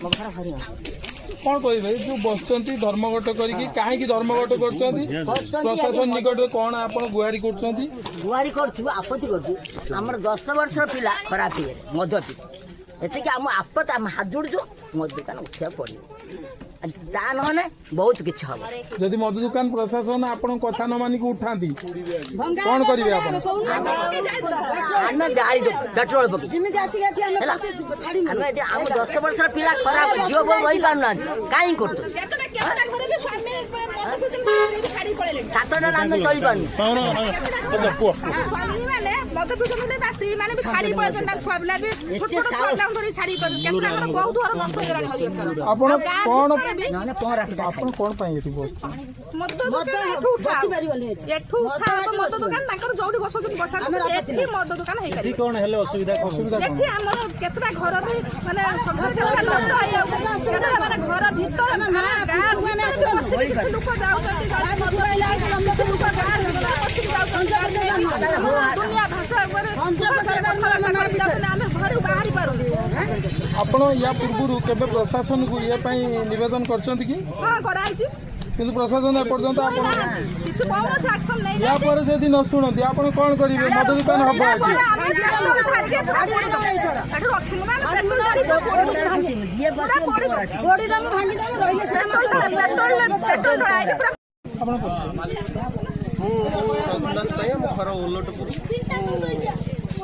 कौन कहे जो बस धर्मघट कहीं धर्मघट कर प्रशासन निकट कौन आप गुहारी गुहारी आपत्ति कर 10 वर्ष पिला खराब हुए मद पी एति आम आपत्ति आम हाथ जोड़ू मद दुकान उठा पड़े ता नहने बहुत किसी हम जदि मधु दुकान प्रशासन आपण कथा न मानिक उठाती कौन करेंगे आप पेट्रोल पकड़ 10 वर्ष पिला खराब झील बोल रही पारना कहीं कर सातटा आम चली पार्नु आपण या पूर्व केबे प्रशासन को ये निवेदन करछंती कि किंतु प्रशासन एपर्यंत या पर जदि न शुणती आप कौन करेंगे मद दुकान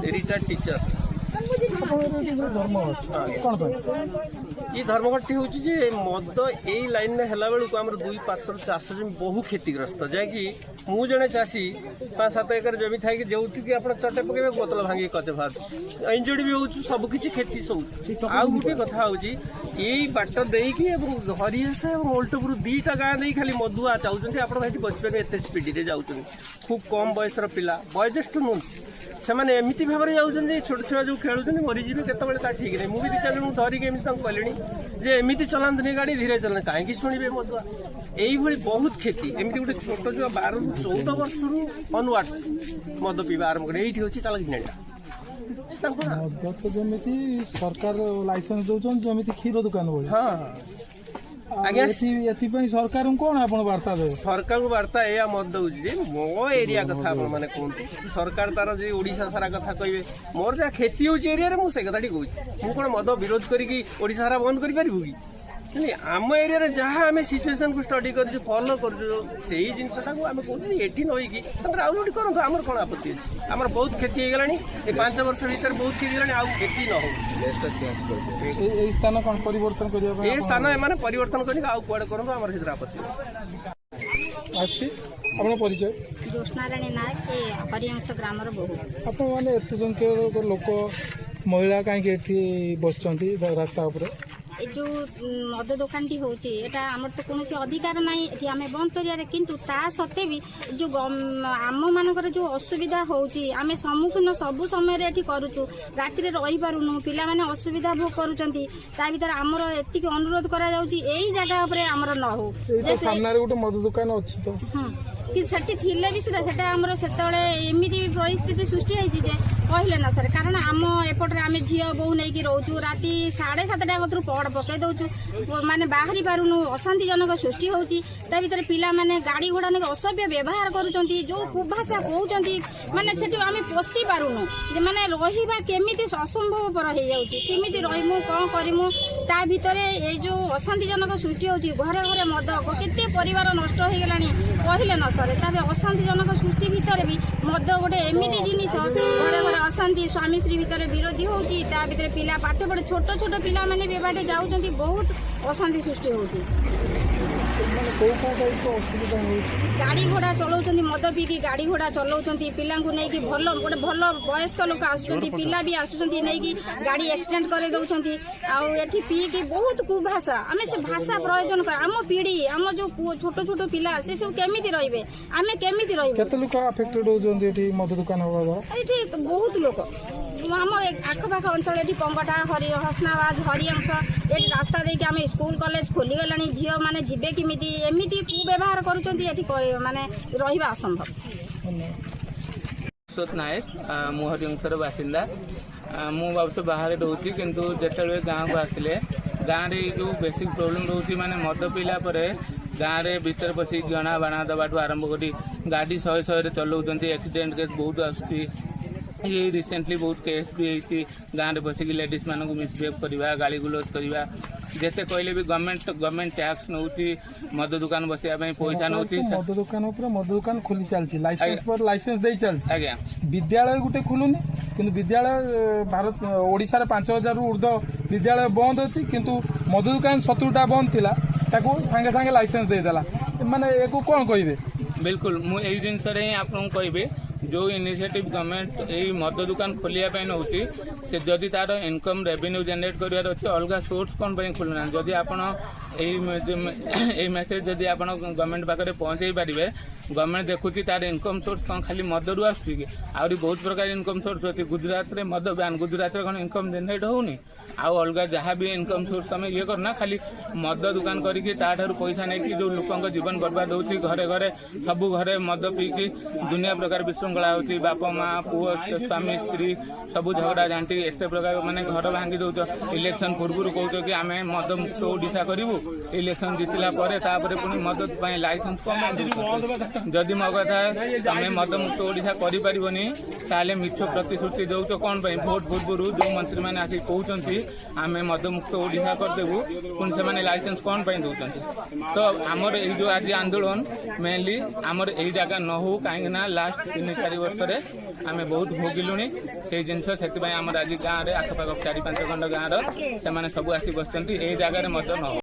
रिटायर्ड टीचर ये धर्मघट हूँ मद यही लाइन में है बेलू आम दुई पार्श्वर चाष जमी बहु क्षतिग्रस्त जैकि मु जड़े चाषी 5-7 एकर जमी था जो आप चटे पकड़े बोतल भांगी कचे बाहर इंजुरी भी हो सबकि क्षति सब आउ गोटे कथा हूँ यही बाट देकी हरिहसा और ओल्टपुर 2टा गाँ नहीं खाली मधुआ चाहते आप बसपारे एत स्पीड जाऊँ खूब कम बयसर पिला वयोज्येष्ठ नुहति से एमती भाव में जाऊँ छोट छुआ जो खेलुँच मरीजी केतबे ठीक नहीं मुझे 2-4 जन धरिकी कहली जे एमती चलानी गाड़ी धीरे चलाना कहीं शुणे मधुआ यही बहुत क्षति एमती गोटे छोट छुआ 12-14 वर्ष अनवार्ड्स मद पीवा आरंभ कर ये हूँ चाल जमी सरकार लाइसेंस दौरान जमी क्षीर दुकान हाँ आज्ञा सरकार कौन आप वार्ता दे सरकार को वार्ता या मत दूसरी मो एरिया कथा मैंने कहते सरकार तार जी ओडिशा सारा कथा कहे मोर जहाँ क्षति हो एरिया मुझे कथा कहूँ मुझे कौन मद विरोध करी ओडिशा सारा बंद कर आम एरिया जहाँ आम सिचुएसन को स्टडी कर फॉलो कर जिनसा आम कहते ये नईकि आउ गोटे करूँ आमर कौन आपत्ति अच्छी आमर बहुत क्षति हो गलानी 5 वर्ष भर बहुत क्षति है आउ क्षति न स्थान कौन परिवर्तन करने ये स्थान एम परिवर्तन कर आउ कड़े करूँ आम आपत्ति परिचय ज्योत्नारायणी नायक हरिवंश ग्राम बहु मैंने एत संख्यक लोक महिला कहीं बस रास्ता जो मद दुकान टी होची एटा हमर तो कोनोसी अधिकार नाही एठी आमे बंद करिया किंतु ता सत्ते भी जो आम मानकर जो असुविधा होची आमे सम्मुखीन सब समय रे एठी करूछु राति रे रही पारुनु पिला माने असुविधा भोग करूचंती ता भीतर हमर एतिक अनुरोध करा जाउची एई जगह ऊपर हमर न हो जे सामने रे गोटे मद दुकान अछि तो कि सेठी थिले भी सुधा सेटा हमर सेतळे एमिति परिस्थिति सृष्टि होईची जे कहले ना सर कारण आम एपटे आम झील बहु नहीं रोचु राति 7:30 बजे पहड़ पकई दौचु माने बाहरी पारुनु अशांतिजनक सृष्टि होची ता भीतर पिला माने गाड़ी घोड़ा नहीं असभ्य व्यवहार करूचंती जो कुभाषा कहउचंती माने सेठी आम पशि पारुनु जे माने रहिबा केमिति असंभव पर हो जाउची केमिति रहिमु कोन करिमु ता भीतर ए जो अशांतिजनक सृष्टि होची घरे घरे मद केते परिवार नष्ट हो गलानी कहले न सर ता अशांतिजनक सृष्टि भीतर भी मद गोटे एमिति जिनिस घरे घरे अशांति स्वामी स्त्री भितर विरोधी होची ता भितर पिला पाठ पढ़े छोट छोट पिला माने बेबाटे जाउचंती बहुत अशांति सृष्टि होची गाड़ी घोड़ा चलाउचंती मद पीकी गाड़ी घोड़ा चलाउचंती पिला को नै कि भल गोटे भल वयस्क लोक आसुचंती पिला भी आसुचंती नै कि गाड़ी एक्सीडेंट करे दउचंती आ एठी पीकी बहुत कुभाषा आमे से भाषा प्रयोजन कर आम पीढ़ी आम जो छोट छोट पिला से सब केमिति रहिबे आमे केमिति रहिबे केते लोक अफेक्टेड होजंती एठी मद दुकान होबा एठी बहुत लोक आम आखपाख अंचल ये पंगटा हसनाबाद हरिवंश ये रास्ता देखिए आम स्कूल कॉलेज खोलीगला झील मैंने जीवे किमिति एमती कुव्यवहार करुँच माने रहिबा असंभव। अश्वथ नायक मु हरिवंशर बासिंदा मु बाबू बाहर रोचे किंतु जिते गाँव को आसिले गाँव में जो बेसिक प्रोब्लेम रोचे माने मद पीला गाँव में भीतर पशिक जणा बाणा दबाठू आरंभ कर गाड़ी 100 चलाऊँ एक्सीडेंट केस बहुत आसूँ ये रिसेंटली बहुत केस भी होती गाँव में बसिक लेडीज मानक मिसबिहेव करवा गाड़ी गुलज करवा जिते कहले भी गवर्नमेंट टैक्स नौ मद दुकान बसैया पैसा नौ मद दुकान मद दुकान खोली चलती लाइसेंस पर लाइसेंस दे चलती आज्ञा विद्यालय गोटे खोलुनी किंतु विद्यालय भारत ओडिशा 5000 रु ऊर्ध्व विद्यालय बंद अच्छी किंतु मद दुकान 70टा बंद थिला ताको सांगे सांगे लाइसेंस देदेला माने एको कौन कहिबे बिल्कुल मु एई जिनस रे आपन कहबे जो इनिशिएटिव गवर्नमेंट यही मद दुकान खोलिया नौ से जदि तार इनकम रेवेन्यू जनरेट करार अच्छे अलग सोर्स कौन खोलुना जदि आपन मेसेज जदि आप गवर्नमेंट पाखे पहुँचे पारे गवर्नमेंट देखुची तार इनकम सोर्स कौन खाली मद रु आसुची आहरी बहुत प्रकार इनकम सोर्स अच्छी गुजरात में मद बैन गुजरात में कौन इनकम जनरेट होनी आउ अलग जहाँ भी इनकम सोर्स तुम ये करना खाली मद दुकान करके पैसा नहीं जो लोक जीवन बर्बाद हो घरे घरे सबू घरे मद पीकी दुनिया प्रकार विशृंखला होती बाप माँ पुओ स्वामी स्त्री सबू झगड़ा झांटी एत प्रकार माने घर भांगी दौच इलेक्शन पूर्व कौच कि आम मद मुक्त ओडिशा करूँ इलेक्शन जीतला पुणी मद लाइसेंस कम जदि मो कथा आम मद मुक्त ओडिशा कर मिछ प्रतिश्रुति दौच कौन भोट पूर्व जो मंत्री मैंने आसिक कहते आम मद मुक्त ओडिशा करदेबू पुणी से लाइसेंस कौन दौरान तो आमर ये जो आज आंदोलन मेनली आमर यही जगह न हो कहीं लास्ट 3-4 वर्ष आम बहुत भोगिलु से जिनस से आज गाँव में आखपाख 4-5 खंड गाँव से सब आसी बस जगह मद न हो।